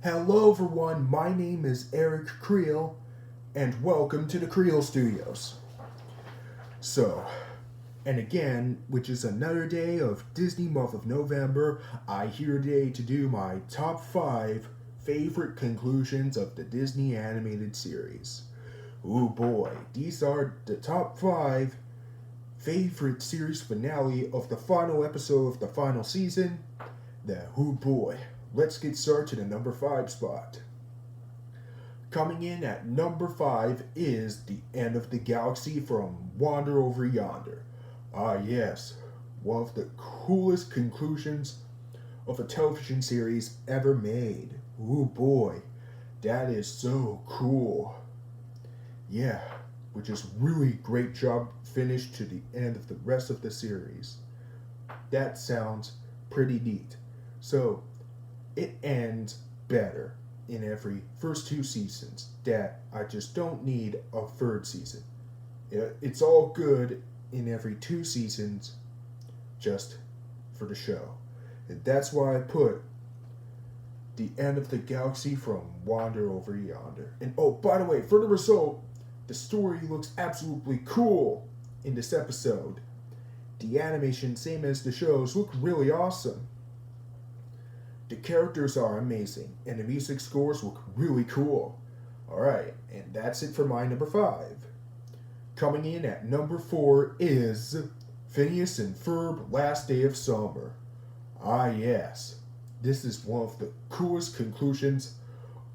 Hello, everyone. My name is Eric Creel, and welcome to the Creel Studios. So, and again, which is another day of Disney month of November, I here today to do my top 5 favorite conclusions of the Disney animated series. Ooh boy, these are the top 5 favorite series finale of the final episode of the final season. Ooh boy, let's get started to the number 5 spot. Coming in at number 5 is The End of the Galaxy from Wander Over Yonder. Ah, yes, one of the coolest conclusions of a television series ever made. Ooh boy, that is so cool. Yeah, which is really great job finish to the end of the rest of the series. That sounds pretty neat. So, it ends better in every first 2 seasons that I just don't need a third season. It's all good in every 2 seasons just for the show. And that's why I put The End of the Galaxy from Wander Over Yonder. And oh, by the way, for the result, the story looks absolutely cool in this episode. The animation, same as the shows, look really awesome. The characters are amazing, and the music scores look really cool. Alright, and that's it for my number 5. Coming in at number 4 is Phineas and Ferb Last Day of Summer. Ah, yes, this is one of the coolest conclusions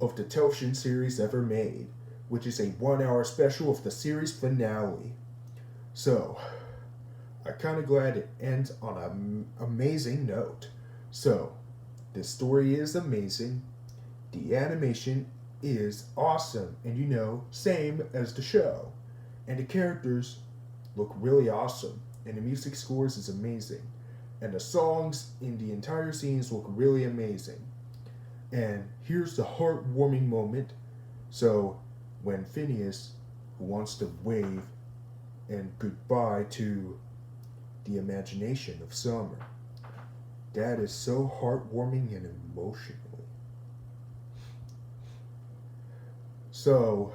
of the television series ever made, which is a 1 hour special of the series finale. So, I'm kind of glad it ends on an amazing note. So, the story is amazing, the animation is awesome, and same as the show. And the characters look really awesome, and the music scores is amazing. And the songs in the entire scenes look really amazing. And here's the heartwarming moment. So, when Phineas, who wants to wave and goodbye to the imagination of summer, that is so heartwarming and emotional. So,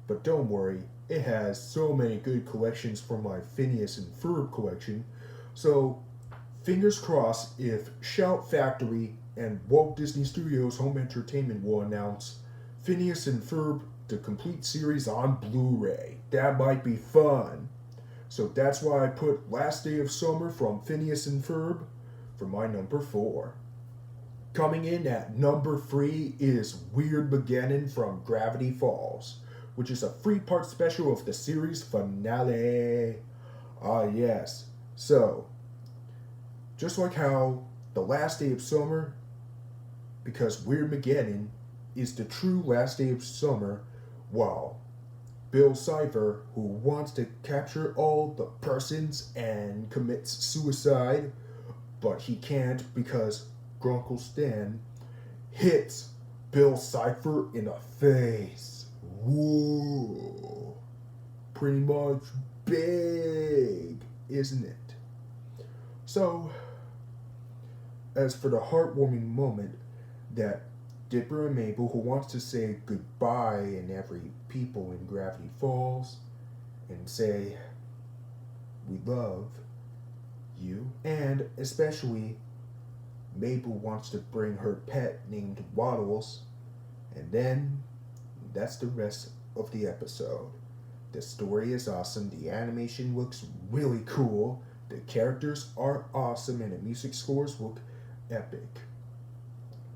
but don't worry, it has so many good collections from my Phineas and Ferb collection. So, fingers crossed if Shout Factory and Walt Disney Studios Home Entertainment will announce Phineas and Ferb the complete series on Blu-ray. That might be fun. So that's why I put Last Day of Summer from Phineas and Ferb for my number 4. Coming in at number 3 is Weird Mageddon from Gravity Falls, which is a 3-part special of the series finale. Ah, yes. So, just like how The Last Day of Summer, because Weird Mageddon is the true last day of summer, while Bill Cipher, who wants to capture all the persons and commits suicide, but he can't because Grunkle Stan hits Bill Cipher in the face. Whoa. Pretty much big, isn't it? So, as for the heartwarming moment that Dipper and Mabel, who wants to say goodbye in every people in Gravity Falls and say, we love you, and especially Mabel wants to bring her pet named Waddles, and then that's the rest of the episode. The story is awesome, the animation looks really cool, the characters are awesome, and the music scores look epic.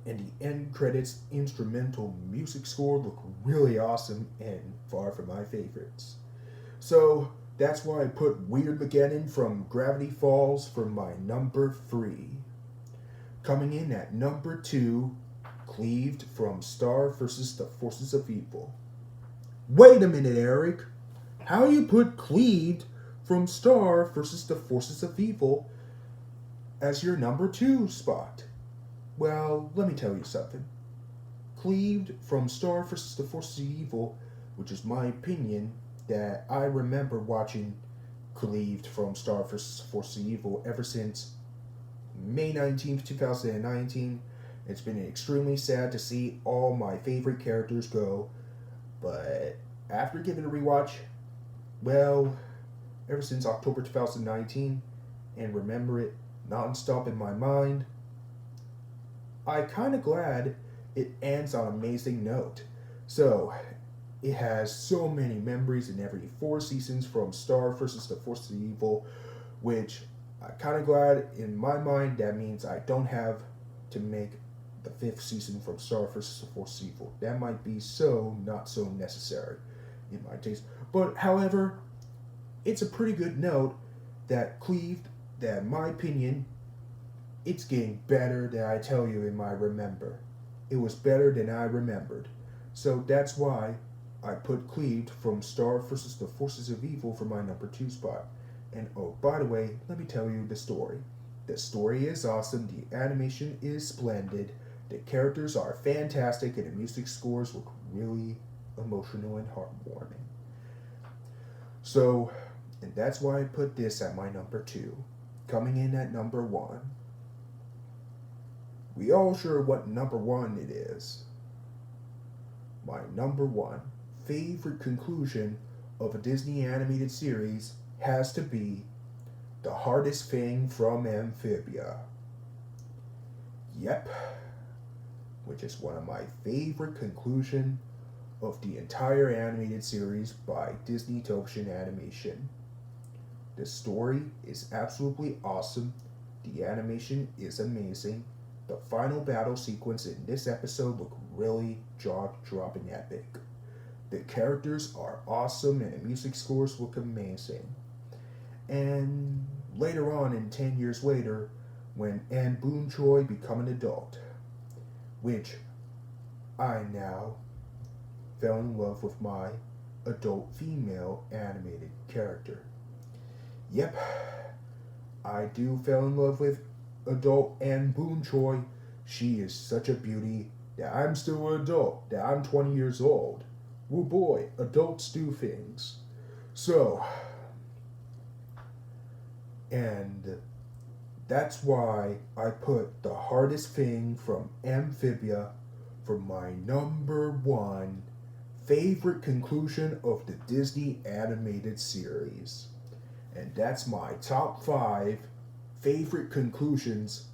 And the end credits instrumental music score look really awesome and far from my favorites. So that's why I put Weird Mageddon from Gravity Falls for my number 3. Coming in at number 2, Cleaved from Star vs. the Forces of Evil. Wait a minute, Eric. How you put Cleaved from Star vs. the Forces of Evil as your number 2 spot? Well, let me tell you something. Cleaved from Star vs. the Forces of Evil, which is my opinion, that I remember watching Cleaved from Star vs. the Forces of Evil ever since May 19th, 2019, It's been extremely sad to see all my favorite characters go, but after giving it a rewatch, well, ever since October 2019, and remember it nonstop in my mind, I kind of glad it ends on an amazing note. So, it has so many memories in every 4 seasons from Star versus the Forces of Evil, which I'm kind of glad in my mind that means I don't have to make the 5th season from Star versus the Forces of Evil. That might be so not so necessary in my taste. But however, it's a pretty good note that Cleaved, that in my opinion, it's getting better than I tell you in my remember. It was better than I remembered. So that's why I put Cleaved from Star versus the Forces of Evil for my number 2 spot. And oh, by the way, let me tell you the story. The story is awesome, the animation is splendid, the characters are fantastic, and the music scores look really emotional and heartwarming. So, and that's why I put this at my number 2. Coming in at number 1. We all sure what number 1 it is. My number 1 favorite conclusion of a Disney animated series has to be The Hardest Thing from Amphibia. Yep, which is one of my favorite conclusion of the entire animated series by Disney Television Animation. The story is absolutely awesome, the animation is amazing, the final battle sequence in this episode look really jaw-dropping epic. The characters are awesome and the music scores look amazing. And later on, in 10 years later, when Anne Boone Choi become an adult, which I now fell in love with my adult female animated character. Yep, I do fell in love with adult Anne Boone Choi. She is such a beauty that I'm still an adult, that I'm 20 years old. Oh boy, adults do things. So, and that's why I put The Hardest Thing from Amphibia for my number 1 favorite conclusion of the Disney animated series. And that's my top 5 favorite conclusions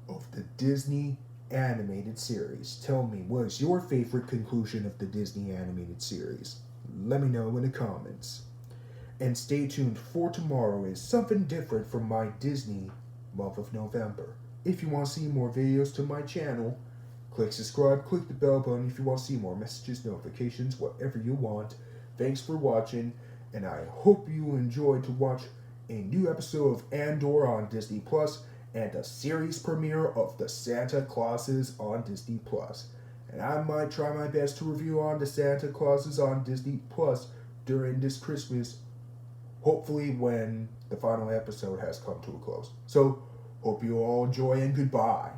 of the Disney animated series. Tell me, what is your favorite conclusion of the Disney animated series? Let me know in the comments. And stay tuned for tomorrow is something different from my Disney month of November. If you want to see more videos to my channel, click subscribe, click the bell button if you want to see more messages, notifications, whatever you want. Thanks for watching, and I hope you enjoyed to watch a new episode of Andor on Disney Plus and a series premiere of the Santa Clauses on Disney Plus. And I might try my best to review on the Santa Clauses on Disney Plus during this Christmas, hopefully when the final episode has come to a close. So, hope you all enjoy and goodbye.